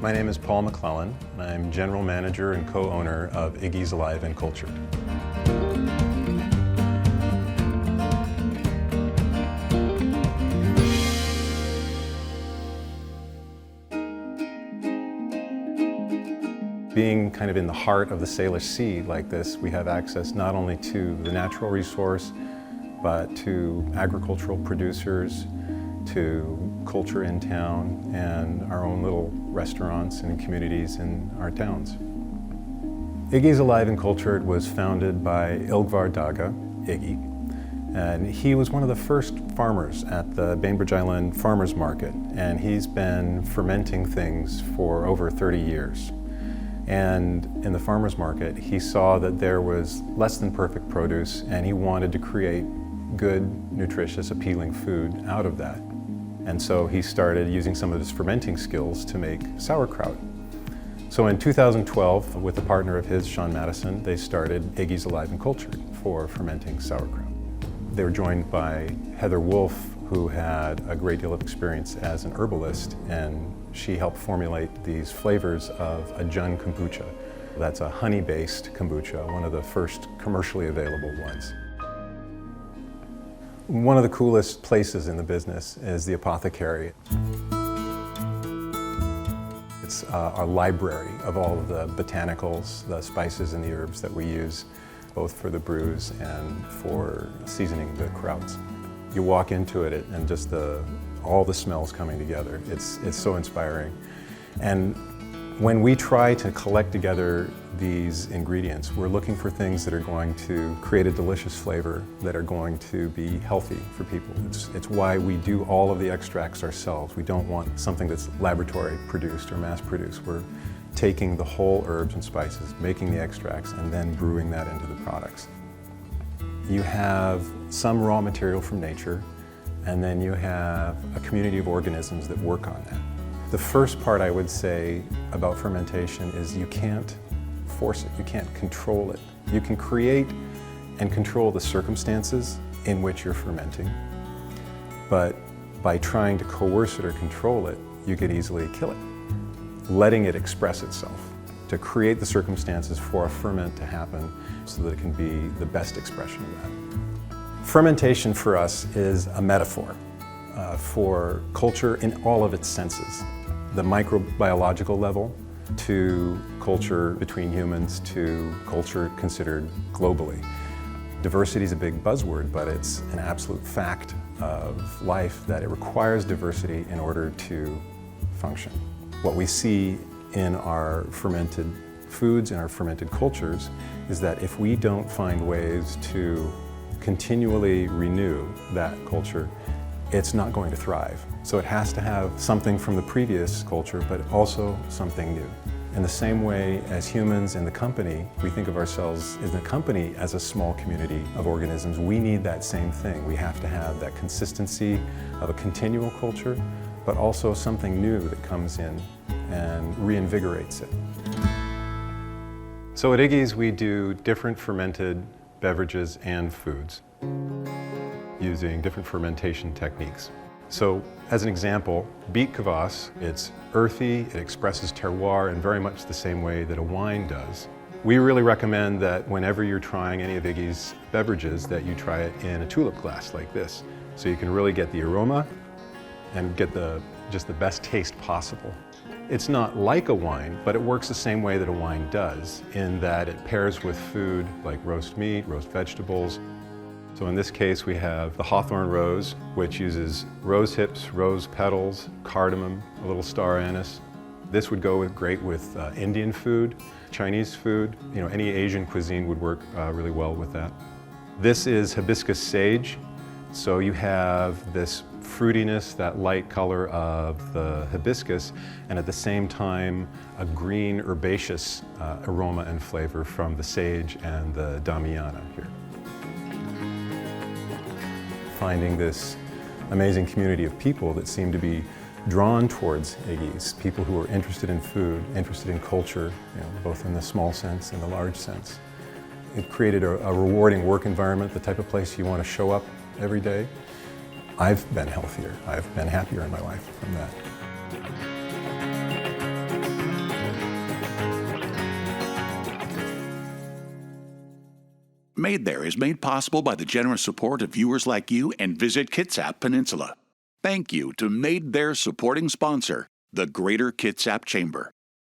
My name is Paul McClellan, and I'm General Manager and co-owner of Iggy's Alive and Cultured. Being kind of in the heart of the Salish Sea like this, we have access not only to the natural resource, but to agricultural producers, to culture in town, and our own little restaurants and communities in our towns. Iggy's Alive and Cultured was founded by Ilgvar Daga, Iggy, and he was one of the first farmers at the Bainbridge Island Farmers Market, and he's been fermenting things for over 30 years. And in the farmers market, he saw that there was less than perfect produce, and he wanted to create good, nutritious, appealing food out of that. And so he started using some of his fermenting skills to make sauerkraut. So in 2012, with a partner of his, Sean Madison, they started Iggy's Alive and Cultured for fermenting sauerkraut. They were joined by Heather Wolf, who had a great deal of experience as an herbalist, and she helped formulate these flavors of a Jun kombucha. That's a honey-based kombucha, one of the first commercially available ones. One of the coolest places in the business is the Apothecary. It's a library of all of the botanicals, the spices and the herbs that we use, both for the brews and for seasoning the krauts. You walk into it and just all the smells coming together. It's so inspiring. And when we try to collect together these ingredients, we're looking for things that are going to create a delicious flavor, that are going to be healthy for people. It's why we do all of the extracts ourselves. We don't want something that's laboratory produced or mass produced. We're taking the whole herbs and spices, making the extracts, and then brewing that into the products. You have some raw material from nature, and then you have a community of organisms that work on that. The first part I would say about fermentation is you can't force it, you can't control it. You can create and control the circumstances in which you're fermenting, but by trying to coerce it or control it, you could easily kill it. Letting it express itself, to create the circumstances for a ferment to happen so that it can be the best expression of that. Fermentation for us is a metaphor for culture in all of its senses. The microbiological level to culture between humans to culture considered globally. Diversity is a big buzzword, but it's an absolute fact of life that it requires diversity in order to function. What we see in our fermented foods and our fermented cultures is that if we don't find ways to continually renew that culture, it's not going to thrive. So it has to have something from the previous culture, but also something new. In the same way as humans in the company, we think of ourselves in the company as a small community of organisms. We need that same thing. We have to have that consistency of a continual culture, but also something new that comes in and reinvigorates it. So at Iggy's, we do different fermented beverages and foods using different fermentation techniques. So as an example, beet kvass, it's earthy, it expresses terroir in very much the same way that a wine does. We really recommend that whenever you're trying any of Iggy's beverages that you try it in a tulip glass like this. So you can really get the aroma and get just the best taste possible. It's not like a wine, but it works the same way that a wine does, in that it pairs with food like roast meat, roast vegetables. So in this case, we have the hawthorn rose, which uses rose hips, rose petals, cardamom, a little star anise. This would go great with Indian food, Chinese food. You know, any Asian cuisine would work really well with that. This is Hibiscus Sage. So you have this fruitiness, that light color of the hibiscus, and at the same time, a green herbaceous aroma and flavor from the sage and the damiana here. Finding this amazing community of people that seem to be drawn towards Iggy's, people who are interested in food, interested in culture, you know, both in the small sense and the large sense. It created a rewarding work environment, the type of place you want to show up every day. I've been healthier. I've been happier in my life from that. Made There is made possible by the generous support of viewers like you and Visit Kitsap Peninsula. Thank you to Made There supporting sponsor, the Greater Kitsap Chamber.